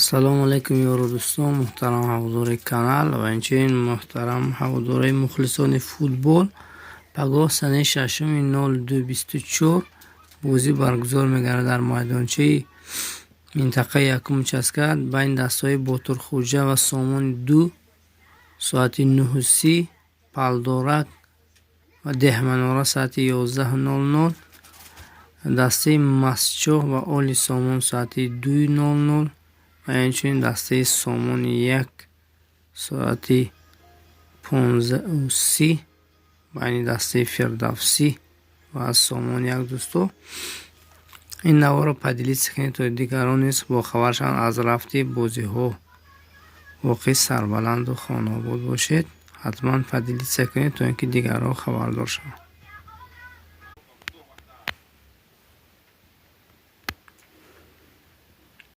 ассалому алайкум ёру дӯстон, муҳтарам ҳаводори канал ва инчунин муҳтарам ҳаводори мухлисони футбол. Пагоҳ санаи 6/02/24 бозӣ баргузор мегардад дар майдончаи минтақаи якум участкат байни дастаҳои Ботурхоҷа ва Сомони 2 соати 9:30, Палдорак ва Деҳманора соати 11:00, дастаи Масчоҳ ва Оли Somon соати 2:00 ва инчунин дастаи Somoni 1 соати 15:30 байни дастаи Фирдавсӣ ва Somon 1. дӯсто, ин навъро падилиса кунед, то дигарон низ бохабар шаванд аз рафти бозиҳо. воқеъ сарбаланду хонобод бошед. ҳатман падилиса кунед, то ин ки дигарон хабардор шаванд.